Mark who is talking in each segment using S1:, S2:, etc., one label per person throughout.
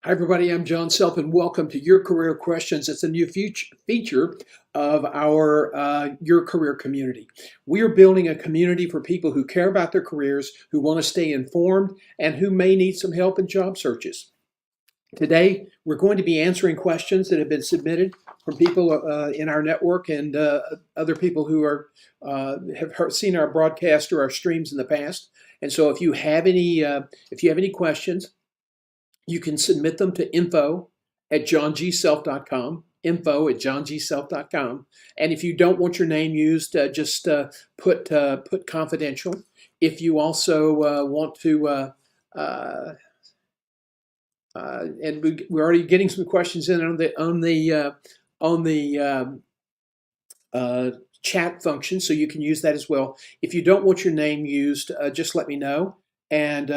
S1: Hi, everybody. I'm John Self, and welcome to Your Career Questions. It's a new feature of our Your Career community. We are building a community for people who care about their careers, who want to stay informed, and who may need some help in job searches. Today, we're going to be answering questions that have been submitted from people in our network and other people who have seen our broadcast or our streams in the past. And so, if you have any questions, you can submit them to info@johngself.com, info@johngself.com. And if you don't want your name used, just put confidential. If you also want to, and we're already getting some questions in on the chat function, so you can use that as well. If you don't want your name used, just let me know. And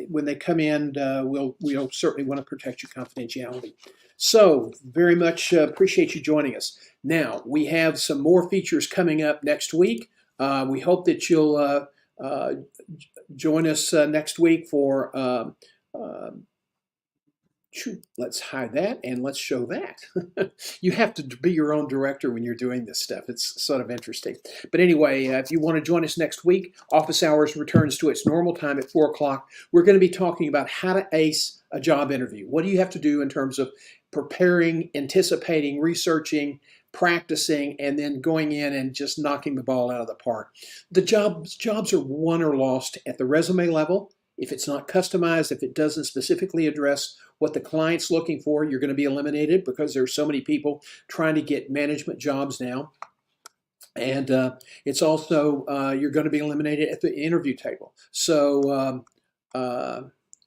S1: when they come in, we'll certainly want to protect your confidentiality. So very much appreciate you joining us. Now we have some more features coming up next week. We hope that you'll join us next week for. Let's hide that and let's show that. You have to be your own director when you're doing this stuff. It's sort of interesting. But anyway, if you want to join us next week, office hours returns to its normal time at 4 o'clock. We're going to be talking about how to ace a job interview. What do you have to do in terms of preparing, anticipating, researching, practicing, and then going in and just knocking the ball out of the park. The jobs are won or lost at the resume level. If it's not customized, if it doesn't specifically address what the client's looking for, you're going to be eliminated because there's so many people trying to get management jobs now. And it's also, you're going to be eliminated at the interview table. So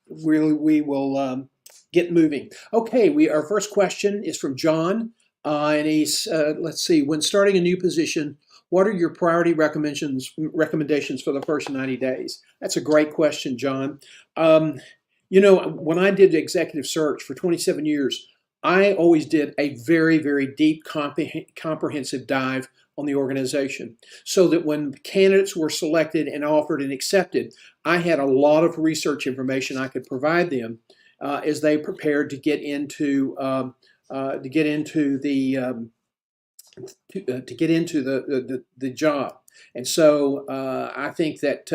S1: we will get moving. Okay, our first question is from John. And he's, let's see, when starting a new position, what are your priority recommendations for the first 90 days? That's a great question, John. When I did executive search for 27 years, I always did a very, very deep, comprehensive dive on the organization so that when candidates were selected and offered and accepted, I had a lot of research information I could provide them as they prepared to get into the job. And so I think that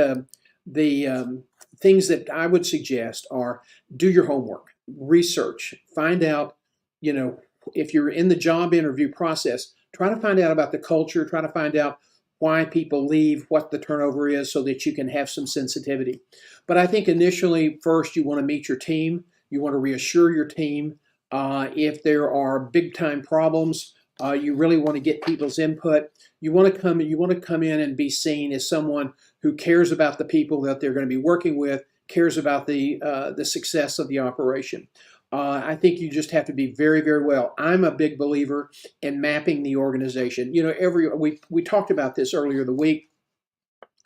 S1: the things that I would suggest are do your homework, research, find out, if you're in the job interview process, try to find out about the culture, try to find out why people leave, what the turnover is, so that you can have some sensitivity. But I think initially, first, you want to meet your team. You want to reassure your team. If there are big time problems, you really want to get people's input. You want to come in and be seen as someone who cares about the people that they're going to be working with, cares about the success of the operation. I think you just have to be very, very well. I'm a big believer in mapping the organization. We talked about this earlier in the week,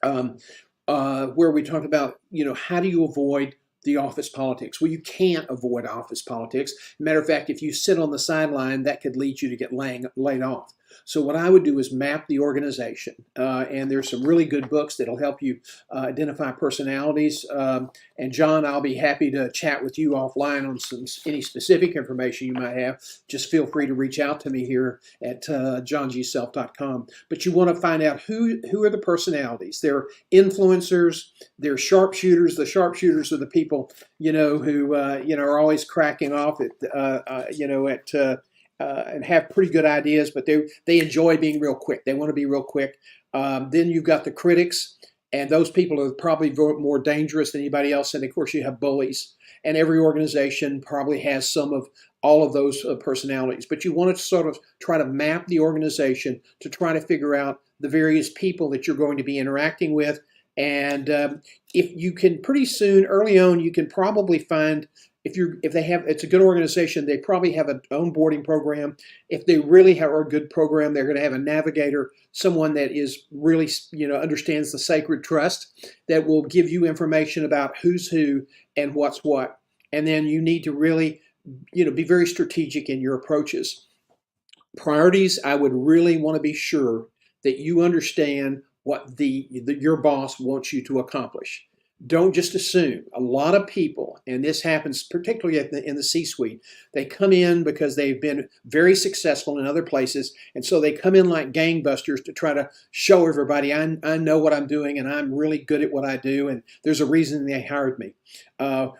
S1: where we talked about how do you avoid the office politics? Well, you can't avoid office politics. Matter of fact, if you sit on the sideline, that could lead you to get laid off. So what I would do is map the organization. And there's some really good books that'll help you identify personalities. And John, I'll be happy to chat with you offline on any specific information you might have. Just feel free to reach out to me here at johngself.com. But you want to find out who are the personalities. They're influencers, they're sharpshooters. The sharpshooters are the people, who, are always cracking off and have pretty good ideas, but they enjoy being real quick. They want to be real quick. Then you've got the critics, and those people are probably more dangerous than anybody else. And of course, you have bullies. And every organization probably has some of all of those personalities. But you want to sort of try to map the organization to try to figure out the various people that you're going to be interacting with. And if you can pretty soon, early on, you can probably find it's a good organization, they probably have an onboarding program. If they really are a good program, they're going to have a navigator, someone that is really, understands the sacred trust, that will give you information about who's who and what's what. And then you need to really, be very strategic in your approaches. Priorities, I would really want to be sure that you understand what your boss wants you to accomplish. Don't just assume. A lot of people, and this happens particularly in the C-suite, they come in because they've been very successful in other places, and so they come in like gangbusters to try to show everybody, I know what I'm doing, and I'm really good at what I do, and there's a reason they hired me.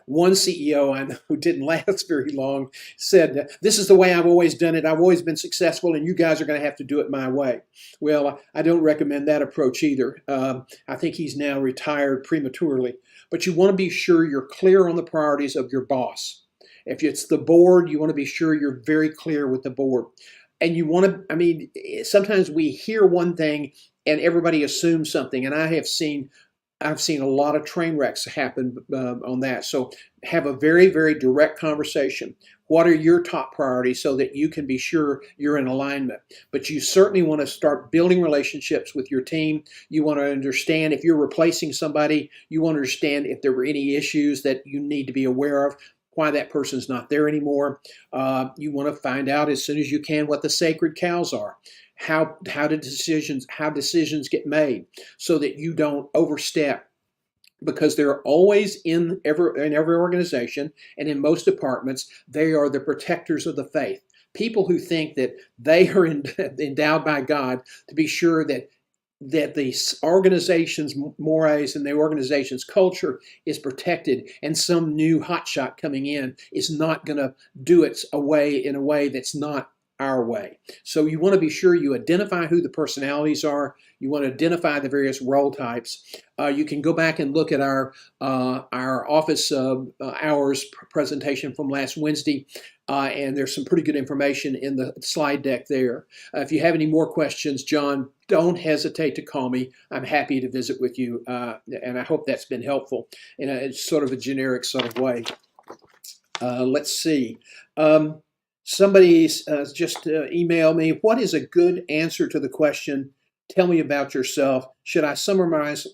S1: One CEO I know who didn't last very long said, this is the way I've always done it. I've always been successful, and you guys are going to have to do it my way. Well, I don't recommend that approach either. I think he's now retired prematurely. But you want to be sure you're clear on the priorities of your boss. If it's the board, you want to be sure you're very clear with the board. And you want to, I mean, sometimes we hear one thing and everybody assumes something. And I've seen a lot of train wrecks happen on that. So have a very, very direct conversation. What are your top priorities so that you can be sure you're in alignment? But you certainly want to start building relationships with your team. You want to understand if you're replacing somebody, you want to understand if there were any issues that you need to be aware of, why that person's not there anymore. You want to find out as soon as you can what the sacred cows are. How decisions get made so that you don't overstep, because they're always in every organization and in most departments, they are the protectors of the faith. People who think that they are endowed by God to be sure that the organization's mores and the organization's culture is protected, and some new hotshot coming in is not going to do it in a way that's not our way. So you want to be sure you identify who the personalities are. You want to identify the various role types. You can go back and look at our office hours presentation from last Wednesday, and there's some pretty good information in the slide deck there. If you have any more questions, John, don't hesitate to call me. I'm happy to visit with you, and I hope that's been helpful in a sort of a generic sort of way. Let's see. Somebody's just emailed me. What is a good answer to the question, tell me about yourself? Should I summarize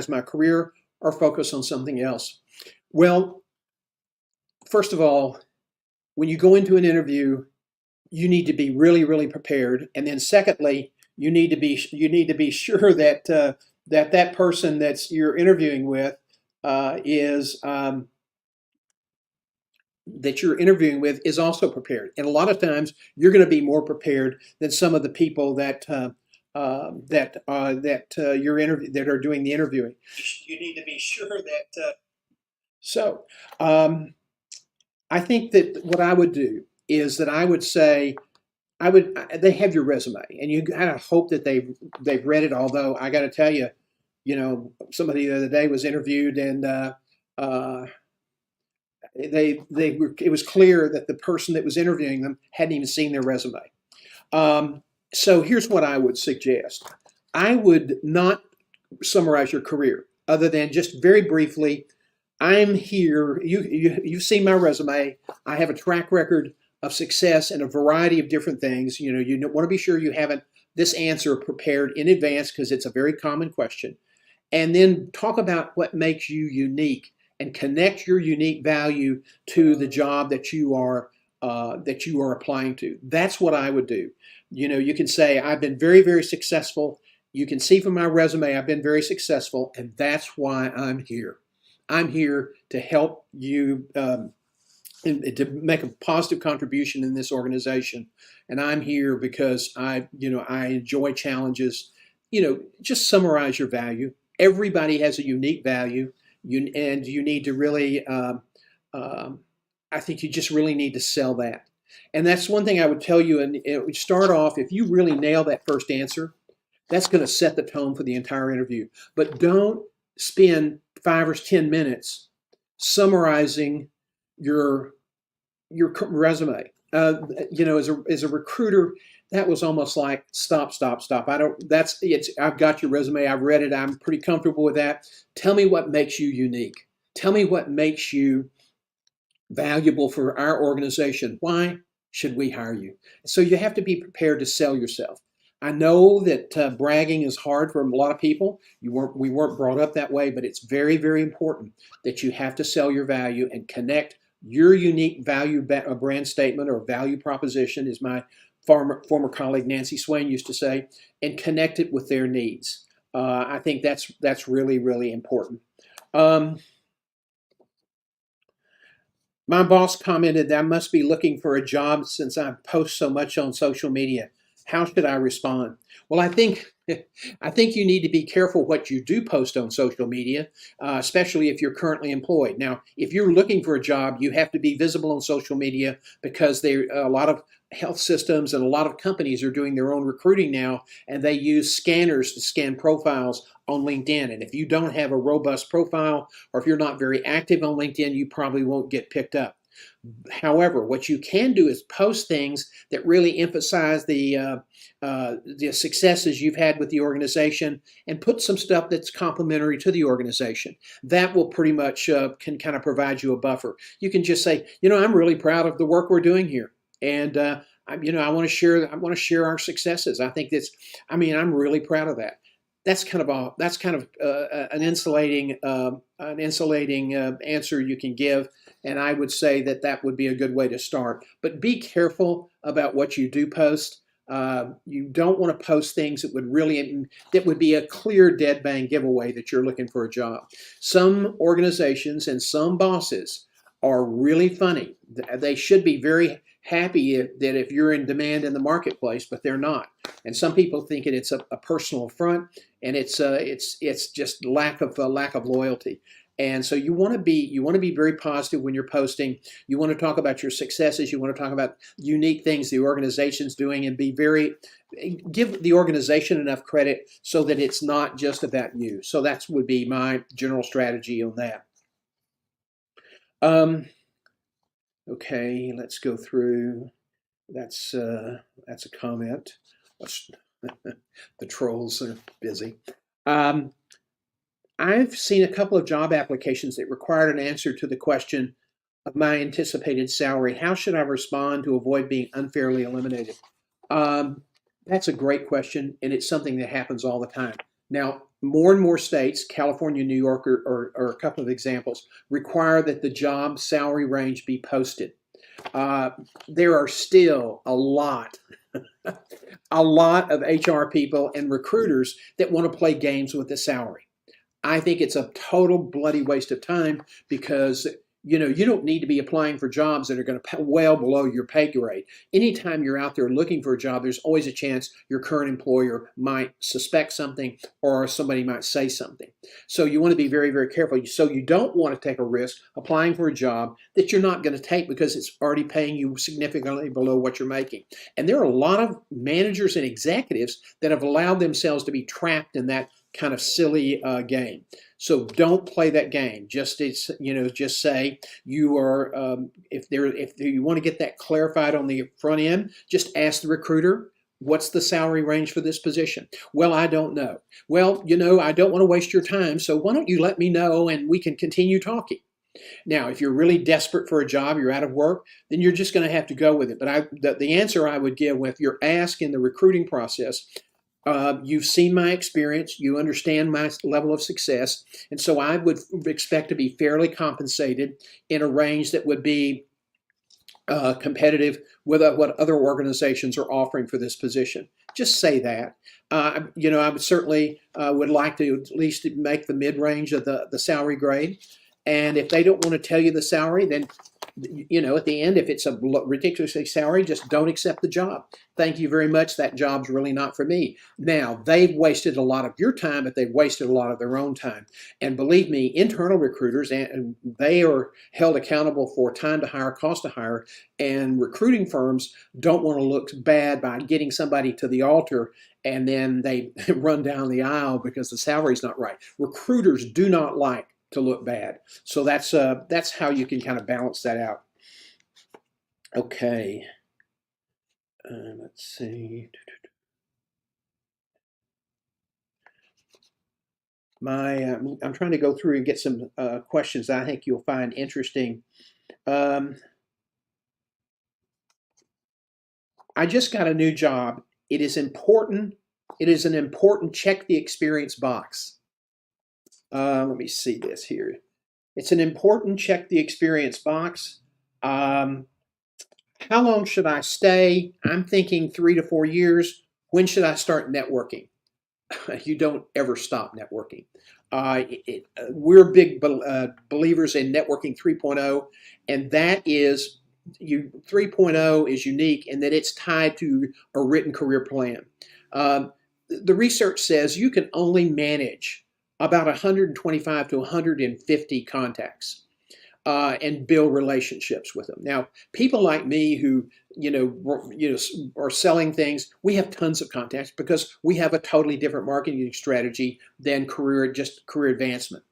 S1: my career or focus on something else? Well, first of all, when you go into an interview, you need to be really, really prepared. And then secondly, you need to be sure that that person that you're interviewing with is also prepared. And a lot of times you're going to be more prepared than some of the people that are doing the interviewing. You need to be sure that. I think that what I would do is that I would say, they have your resume, and you kind of hope that they've read it. Although I got to tell you, somebody the other day was interviewed, and it was clear that the person that was interviewing them hadn't even seen their resume. So here's what I would suggest. I would not summarize your career other than just very briefly, I'm here. You've seen my resume. I have a track record of success in a variety of different things. You want to be sure you have this answer prepared in advance, because it's a very common question. And then talk about what makes you unique and connect your unique value to the job that you are applying to. That's what I would do. You can say, I've been very, very successful. You can see from my resume, I've been very successful, and that's why I'm here. I'm here to help you and to make a positive contribution in this organization. And I'm here because I enjoy challenges. Just summarize your value. Everybody has a unique value. And you need to really, I think you just really need to sell that. And that's one thing I would tell you. And it would start off, if you really nail that first answer, that's going to set the tone for the entire interview. But don't spend 5 or 10 minutes summarizing your resume. As a recruiter, that was almost like stop. I've got your resume. I've read it. I'm pretty comfortable with that. Tell me what makes you unique. Tell me what makes you valuable for our organization. Why should we hire you? So you have to be prepared to sell yourself. I know that bragging is hard for a lot of people. We weren't brought up that way, but it's very, very important that you have to sell your value and connect your unique value brand statement or value proposition, as my former colleague Nancy Swain used to say, and connect it with their needs. I think that's really, really important. Um, My boss commented that I must be looking for a job since I post so much on social media. How should I respond? Well, I think I think you need to be careful what you do post on social media, especially if you're currently employed. Now, if you're looking for a job, you have to be visible on social media because there a lot of health systems and a lot of companies are doing their own recruiting now, and they use scanners to scan profiles on LinkedIn. And if you don't have a robust profile, or if you're not very active on LinkedIn, you probably won't get picked up. However, what you can do is post things that really emphasize the successes you've had with the organization, and put some stuff that's complimentary to the organization. That will pretty much can kind of provide you a buffer. You can just say, I'm really proud of the work we're doing here, and I want to share. I want to share our successes. I think I'm really proud of that. That's kind of an insulating answer you can give, and I would say that that would be a good way to start. But be careful about what you do post. You don't want to post things that would be a clear dead bang giveaway that you're looking for a job. Some organizations and some bosses are really funny. They should be very happy that if you're in demand in the marketplace, but they're not. And some people think it's a personal affront, and it's just lack of loyalty. And so you want to be very positive when you're posting. You want to talk about your successes. You want to talk about unique things the organization's doing, and give the organization enough credit so that it's not just about you. So that would be my general strategy on that. Okay, let's go through. That's a comment. The trolls are busy. I've seen a couple of job applications that required an answer to the question of my anticipated salary. How should I respond to avoid being unfairly eliminated? That's a great question, and it's something that happens all the time. Now, more and more states, California, New York are a couple of examples, require that the job salary range be posted. There are still a lot of HR people and recruiters that want to play games with the salary. I think it's a total bloody waste of time, because you don't need to be applying for jobs that are going to pay well below your pay grade. Anytime you're out there looking for a job, there's always a chance your current employer might suspect something, or somebody might say something. So you want to be very, very careful. So you don't want to take a risk applying for a job that you're not going to take because it's already paying you significantly below what you're making. And there are a lot of managers and executives that have allowed themselves to be trapped in that kind of silly game. So don't play that game. Just say you are. If you want to get that clarified on the front end, just ask the recruiter, what's the salary range for this position? Well, I don't know. Well, I don't want to waste your time, so why don't you let me know and we can continue talking. Now, if you're really desperate for a job, you're out of work, then you're just going to have to go with it. But the answer I would give with your ask in the recruiting process, you've seen my experience, you understand my level of success, and so I would expect to be fairly compensated in a range that would be competitive with what other organizations are offering for this position. Just say that. I would certainly would like to at least make the mid-range of the salary grade. And if they don't want to tell you the salary, then at the end, if it's a ridiculously salary, just don't accept the job. Thank you very much. That job's really not for me. Now, they've wasted a lot of your time, but they've wasted a lot of their own time. And believe me, internal recruiters, and they are held accountable for time to hire, cost to hire, and recruiting firms don't want to look bad by getting somebody to the altar and then they run down the aisle because the salary's not right. Recruiters do not like to look bad. So that's how you can kind of balance that out. Okay. Let's see. I'm trying to go through and get some questions that I think you'll find interesting. I just got a new job. It is important. It is an important check the experience box. Let me see this here. It's an important check the experience box. How long should I stay? I'm thinking 3 to 4 years. When should I start networking? You don't ever stop networking. We're big believers in networking 3.0, and that is 3.0 is unique in that it's tied to a written career plan. The research says you can only manage about 125 to 150 contacts and build relationships with them. Now, people like me who are selling things, we have tons of contacts because we have a totally different marketing strategy than career advancement.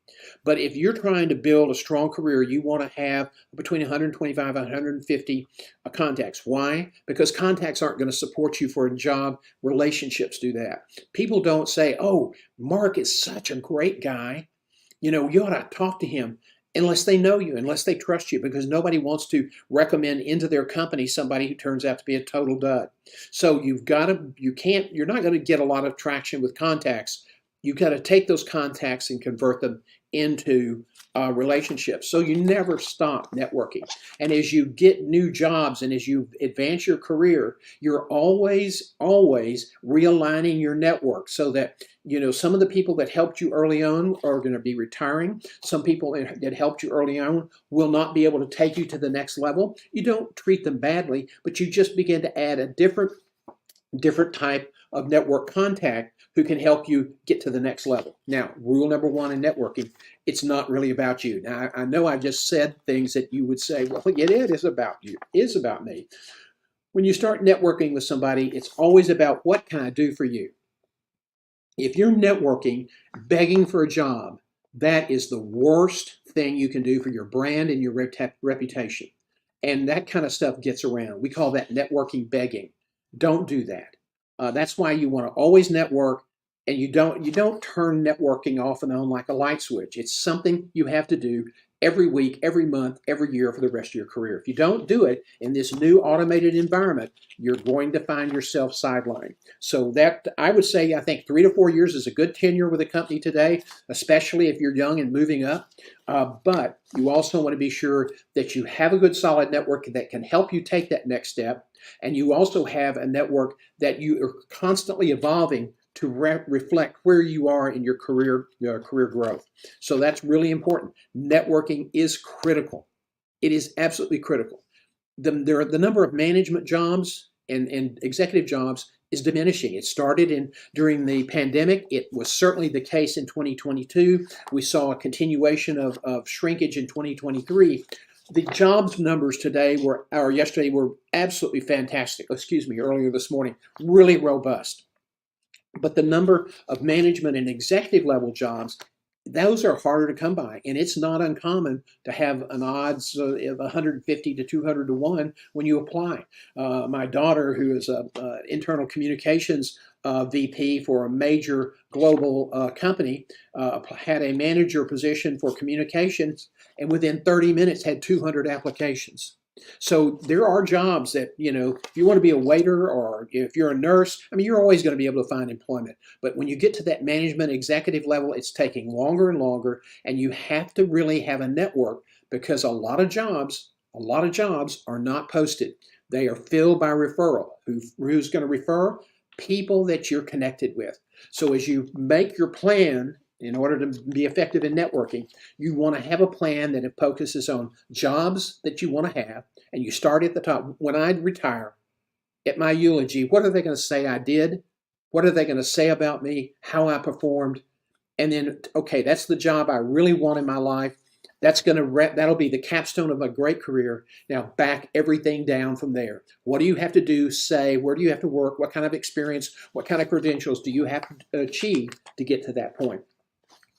S1: But if you're trying to build a strong career, you want to have between 125 and 150 contacts. Why? Because contacts aren't going to support you for a job. Relationships do that. People don't say, "Oh, Mark is such a great guy. You ought to talk to him," unless they know you, unless they trust you, because nobody wants to recommend into their company somebody who turns out to be a total dud. So you're not going to get a lot of traction with contacts. You've got to take those contacts and convert them into relationships. So you never stop networking. And as you get new jobs and as you advance your career, you're always realigning your network so that some of the people that helped you early on are going to be retiring. Some people that helped you early on will not be able to take you to the next level. You don't treat them badly, but you just begin to add a different type of network contact who can help you get to the next level. Now, rule number one in networking, it's not really about you. Now, I know I just said things that you would say, well, it is about you. It is about me. When you start networking with somebody, it's always about what can I do for you? If you're networking, begging for a job, that is the worst thing you can do for your brand and your reputation. And that kind of stuff gets around. We call that networking begging. Don't do that. That's why you want to always network, and you don't turn networking off and on like a light switch. It's something you have to do every week, every month, every year for the rest of your career. If you don't do it in this new automated environment, you're going to find yourself sidelined. So that, I would say, I think 3 to 4 years is a good tenure with a company today, especially if you're young and moving up. But you also want to be sure that you have a good solid network that can help you take that next step. And you also have a network that you are constantly evolving to reflect where you are in your career growth. So that's really important. Networking is critical. It is absolutely critical. The number of management jobs and executive jobs is diminishing. It started during the pandemic. It was certainly the case in 2022. We saw a continuation of shrinkage in 2023. The jobs numbers yesterday were absolutely fantastic. Earlier this morning, really robust. But the number of management and executive level jobs, those are harder to come by. And it's not uncommon to have an odds of 150 to 200 to 1 when you apply. My daughter, who is an internal communications VP for a major global company, had a manager position for communications, and within 30 minutes had 200 applications. So there are jobs that, if you want to be a waiter or if you're a nurse, you're always going to be able to find employment. But when you get to that management executive level, it's taking longer and longer, and you have to really have a network because a lot of jobs are not posted. They are filled by referral. Who's going to refer? People that you're connected with. So as you make your plan, in order to be effective in networking, you want to have a plan that focuses on jobs that you want to have, and you start at the top. When I retire, at my eulogy, what are they going to say I did? What are they going to say about me? How I performed? And then, okay, that's the job I really want in my life. That'll be the capstone of a great career. Now back everything down from there. What do you have to do, say? Where do you have to work? What kind of experience? What kind of credentials do you have to achieve to get to that point?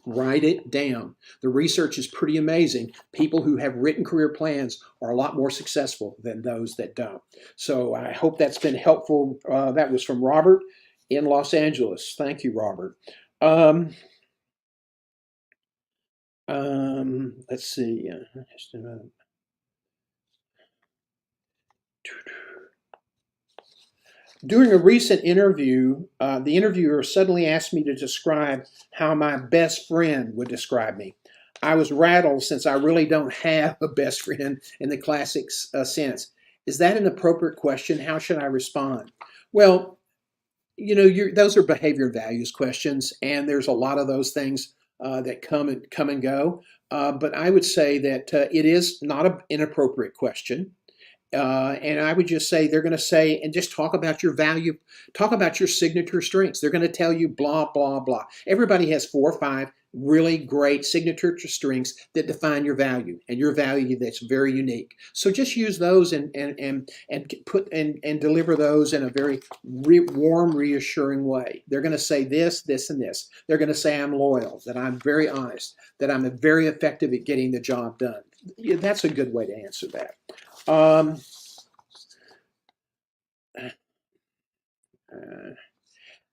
S1: Write it down. The research is pretty amazing. People who have written career plans are a lot more successful than those that don't. So I hope that's been helpful. That was from Robert in Los Angeles. Thank you, Robert. Let's see. During a recent interview, the interviewer suddenly asked me to describe how my best friend would describe me. I was rattled since I really don't have a best friend in the classic sense. Is that an appropriate question? How should I respond? Well, those are behavior and values questions, and there's a lot of those things that come and go. But I would say that it is not an inappropriate question. And I would just say they're going to say, and just talk about your value, talk about your signature strengths. They're going to tell you blah, blah, blah. Everybody has 4 or 5 really great signature strengths that define your value and your value that's very unique. So just use those and put and deliver those in a very warm, reassuring way. They're going to say this, this, and this. They're going to say I'm loyal, that I'm very honest, that I'm very effective at getting the job done. Yeah, that's a good way to answer that.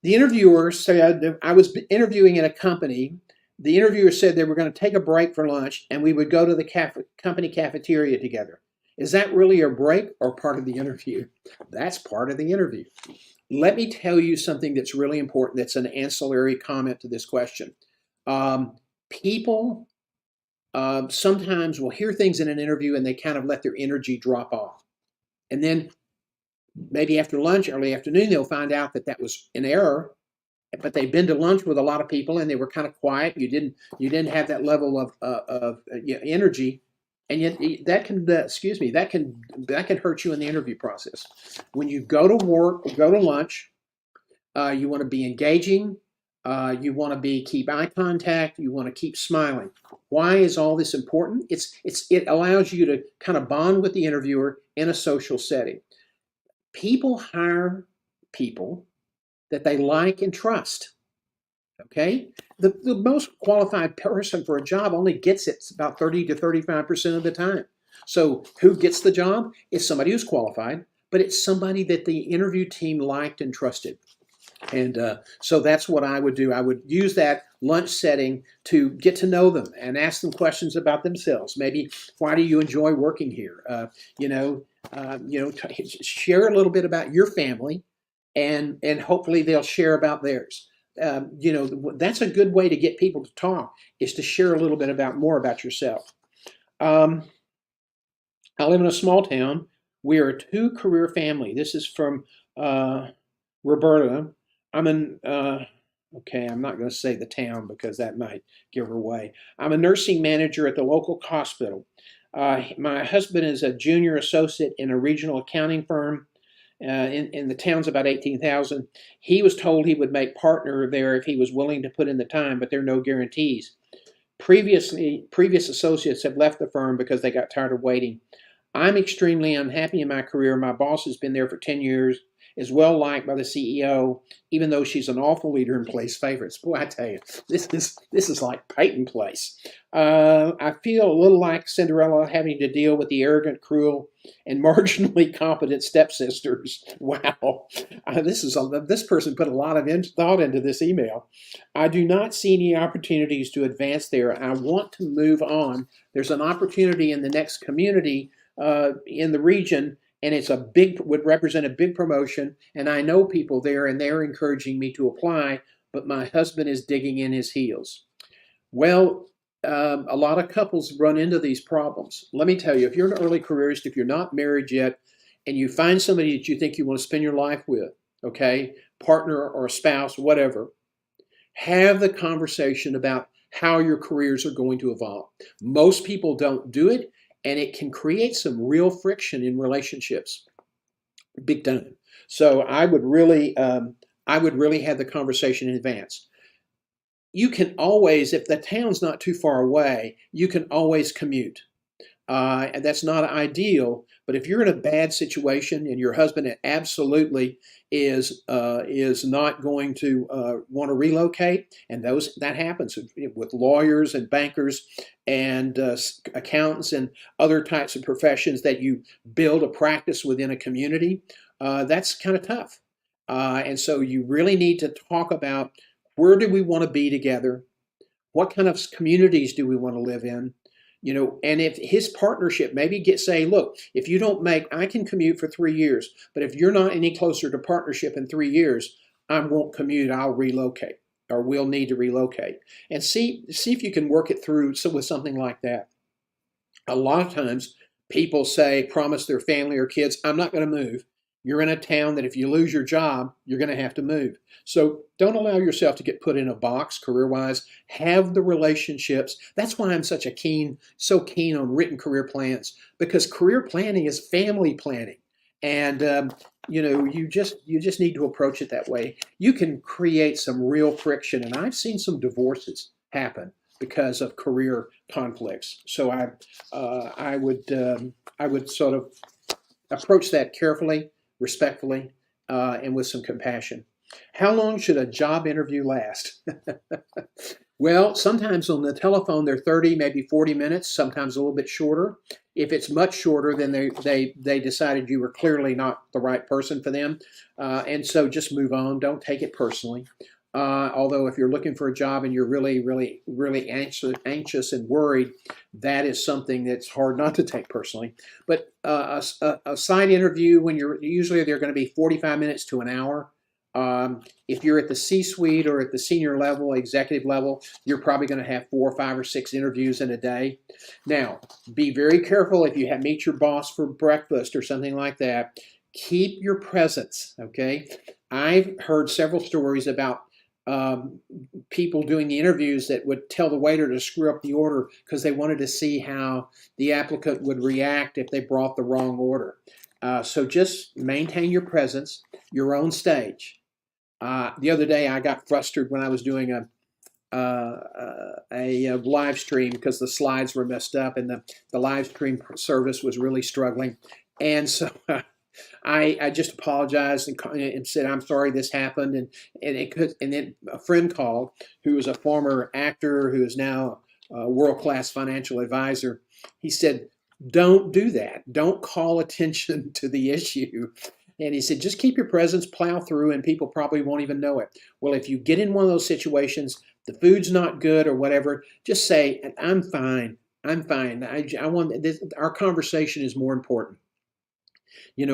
S1: The interviewer said, I was interviewing in a company. The interviewer said they were going to take a break for lunch and we would go to the company cafeteria together. Is that really a break or part of the interview? That's part of the interview. Let me tell you something that's really important. That's an ancillary comment to this question. People sometimes will hear things in an interview and they kind of let their energy drop off. And then maybe after lunch, early afternoon, they'll find out that that was an error, but they've been to lunch with a lot of people and they were kind of quiet. You didn't have that level of energy, and yet that can that can hurt you in the interview process. When you go to work, go to lunch, you want to be engaging. You want to keep eye contact. You want to keep smiling. Why is all this important? It allows you to kind of bond with the interviewer in a social setting. People hire people that they like and trust. Okay? The most qualified person for a job only gets it about 30 to 35% of the time. So who gets the job? It's somebody who's qualified, but it's somebody that the interview team liked and trusted. And so that's what I would do. I would use that lunch setting to get to know them and ask them questions about themselves. Maybe, why do you enjoy working here? Share a little bit about your family, and hopefully they'll share about theirs. That's a good way to get people to talk, is to share a little bit more about yourself. I live in a small town. We are a 2-career family. This is from Roberta. I'm not going to say the town because that might give her away. I'm a nursing manager at the local hospital. My husband is a junior associate in a regional accounting firm. In the town's about 18,000. He was told he would make partner there if he was willing to put in the time, but there are no guarantees. Previous associates have left the firm because they got tired of waiting. I'm extremely unhappy in my career. My boss has been there for 10 years, is well liked by the CEO, even though she's an awful leader and plays favorites. Boy, I tell you, this is like Peyton Place. I feel a little like Cinderella having to deal with the arrogant, cruel, and marginally competent stepsisters. Wow, this person put a lot of thought into this email. I do not see any opportunities to advance there. I want to move on. There's an opportunity in the next community in the region, and would represent a big promotion, and I know people there, and they're encouraging me to apply, but my husband is digging in his heels. Well, a lot of couples run into these problems. Let me tell you, if you're an early careerist, if you're not married yet, and you find somebody that you think you want to spend your life with, okay, partner or a spouse, whatever, have the conversation about how your careers are going to evolve. Most people don't do it, and it can create some real friction in relationships, big time. So I would really have the conversation in advance. You can always, if the town's not too far away, you can always commute. And that's not ideal, but if you're in a bad situation and your husband absolutely is not going to want to relocate, and that happens with lawyers and bankers and accountants and other types of professions that you build a practice within a community, that's kind of tough. And so you really need to talk about, where do we want to be together? What kind of communities do we want to live in? And if his partnership say, look, if you don't I can commute for 3 years, but if you're not any closer to partnership in 3 years, I won't commute, I'll relocate, or we'll need to relocate. And see if you can work it through with something like that. A lot of times people promise their family or kids, I'm not going to move. You're in a town that if you lose your job, you're going to have to move. So don't allow yourself to get put in a box career-wise. Have the relationships. That's why I'm so keen on written career plans, because career planning is family planning. And you just need to approach it that way. You can create some real friction, and I've seen some divorces happen because of career conflicts. So I would sort of approach that carefully, respectfully, and with some compassion. How long should a job interview last? Well, sometimes on the telephone they're 30, maybe 40 minutes, sometimes a little bit shorter. If it's much shorter, then they decided you were clearly not the right person for them. And so just move on. Don't take it personally. Although if you're looking for a job and you're really, really, really anxious and worried, that is something that's hard not to take personally. But a side interview, when usually they're going to be 45 minutes to an hour. If you're at the C-suite or at the senior level, executive level, you're probably going to have 4 or 5 or 6 interviews in a day. Now, be very careful if you meet your boss for breakfast or something like that. Keep your presence, okay? I've heard several stories about people doing the interviews that would tell the waiter to screw up the order because they wanted to see how the applicant would react if they brought the wrong order. So just maintain your presence, your own stage. The other day I got frustrated when I was doing a live stream because the slides were messed up and the live stream service was really struggling. And so I just apologized and said, I'm sorry this happened. And then a friend called who was a former actor who is now a world-class financial advisor. He said, don't do that. Don't call attention to the issue. And he said, just keep your presence, plow through, and people probably won't even know it. Well, if you get in one of those situations, the food's not good or whatever, just say, I'm fine. I'm fine. I want this, our conversation is more important. If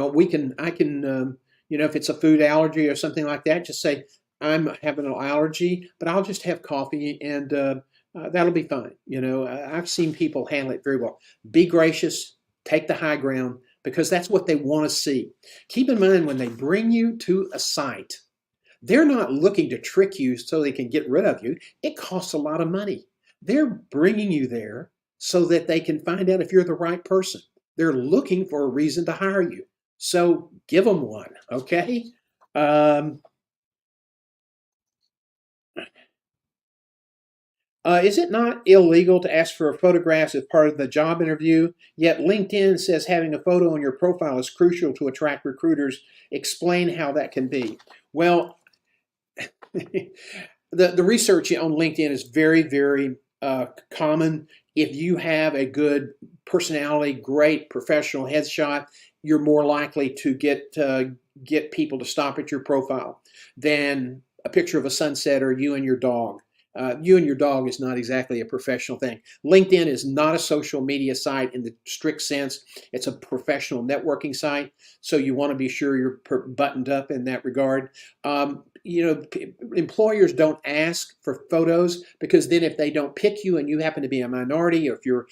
S1: it's a food allergy or something like that, just say, I'm having an allergy, but I'll just have coffee and that'll be fine. I've seen people handle it very well. Be gracious, take the high ground, because that's what they want to see. Keep in mind, when they bring you to a site, they're not looking to trick you so they can get rid of you. It costs a lot of money. They're bringing you there so that they can find out if you're the right person. They're looking for a reason to hire you. So give them one, okay? Is it not illegal to ask for photographs as part of the job interview? Yet LinkedIn says having a photo on your profile is crucial to attract recruiters. Explain how that can be. Well, the research on LinkedIn is very, very common. If you have a good personality, great professional headshot, you're more likely to get people to stop at your profile than a picture of a sunset or you and your dog. You and your dog is not exactly a professional thing. LinkedIn is not a social media site in the strict sense. It's a professional networking site, so you want to be sure you're buttoned up in that regard. Employers don't ask for photos because then if they don't pick you and you happen to be a minority, or if you're,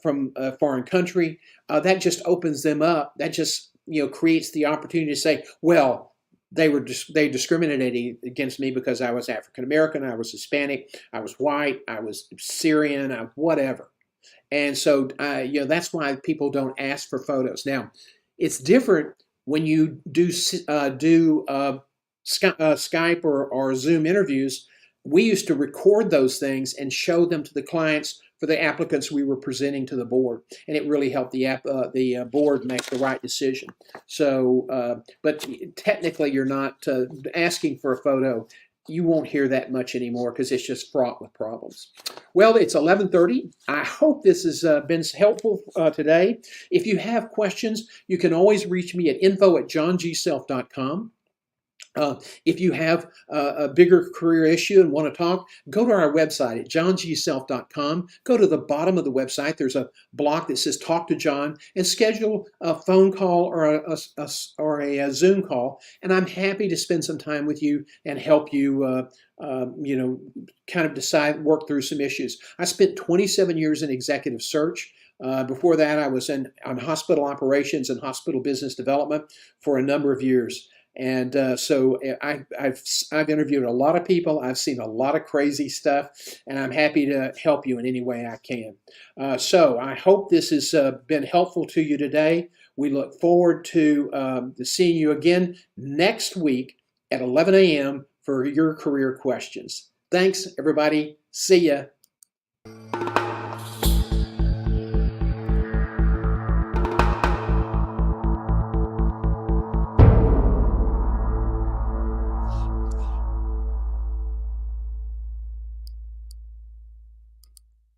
S1: from a foreign country, that just opens them up. That just, creates the opportunity to say, well, they discriminated against me because I was African American, I was Hispanic, I was white, I was Syrian, whatever. And so, that's why people don't ask for photos. Now, it's different when you do Skype or Zoom interviews. We used to record those things and show them to the clients for the applicants we were presenting to the board, and it really helped the board make the right decision. So, but technically, you're not asking for a photo. You won't hear that much anymore because it's just fraught with problems. Well, it's 11:30. I hope this has been helpful today. If you have questions, you can always reach me at info@johngself.com. If you have a bigger career issue and want to talk, go to our website at johngself.com. Go to the bottom of the website. There's a block that says Talk to John, and schedule a phone call or a Zoom call. And I'm happy to spend some time with you and help you, kind of work through some issues. I spent 27 years in executive search. Before that, I was on hospital operations and hospital business development for a number of years. And so I've interviewed a lot of people. I've seen a lot of crazy stuff, and I'm happy to help you in any way I can. So I hope this has been helpful to you today. We look forward to seeing you again next week at 11 a.m. for your career questions. Thanks, everybody. See ya.